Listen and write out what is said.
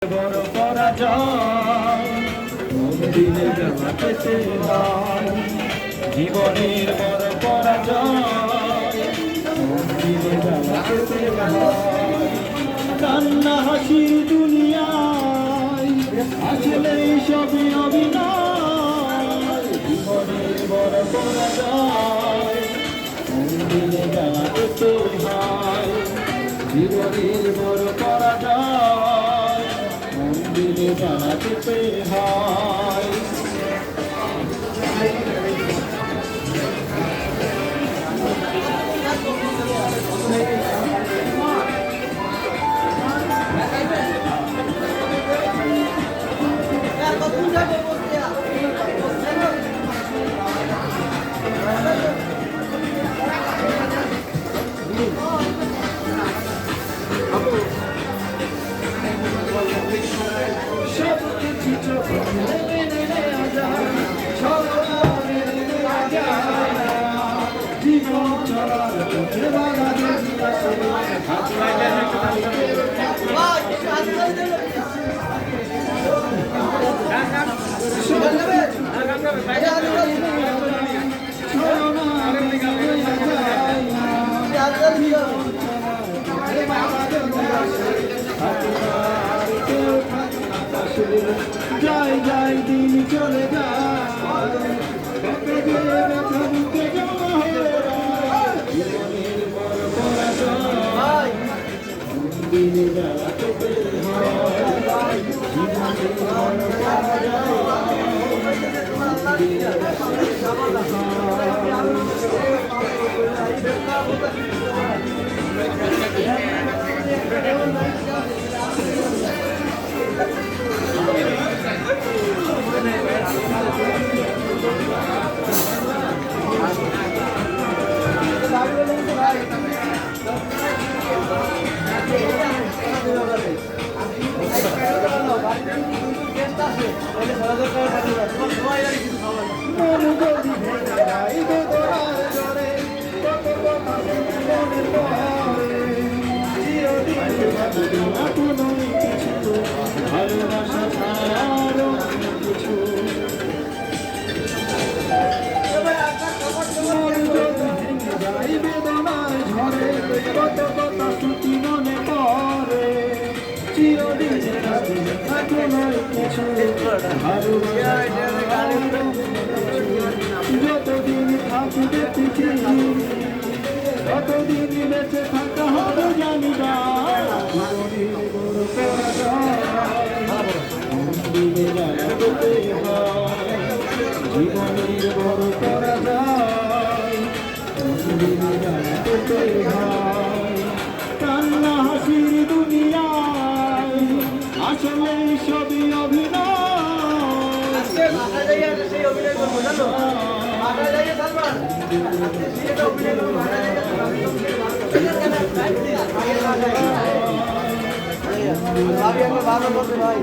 বড় পরাজয় দিনে যাওয়া পেতে হয়, জীবনের বড় পরাজয় দিনে যাওয়া পেতে হয়। কান্না হাসির দুনিয়ায় আসলে সবই অভিনয়, জীবনের বড় পরাজয় দিনে যাওয়া পেতে হয়, জীবনের বড় পরাজয় মন্দিরে যাওয়া পেতে হয়। যাই যাই দিন চলে যায়, জীবনের বড় পরাজয় দিনে যাওয়া পেতে হয়, জীবনের বড় পরাজয় দিনে যাওয়া ভালোবাসা ছাড়া কিছু বেদনায় ঝরে কত কথা স্মৃতি মনে পড়ে, চিরদিন কিছু যতদিন থাকবে পৃথিবী ততদিন বেঁচে থাকা হবে জানি না, জীবনের বড় পরাজয় দিনে যাওয়া পেতে হয়, জীবনের বড় পরাজয় দিনে যাওয়া পেতে হয়। কান্না হাসির দুনিয়ায় আসলে সবই অভিনয়, ভালো বলতে ভাই।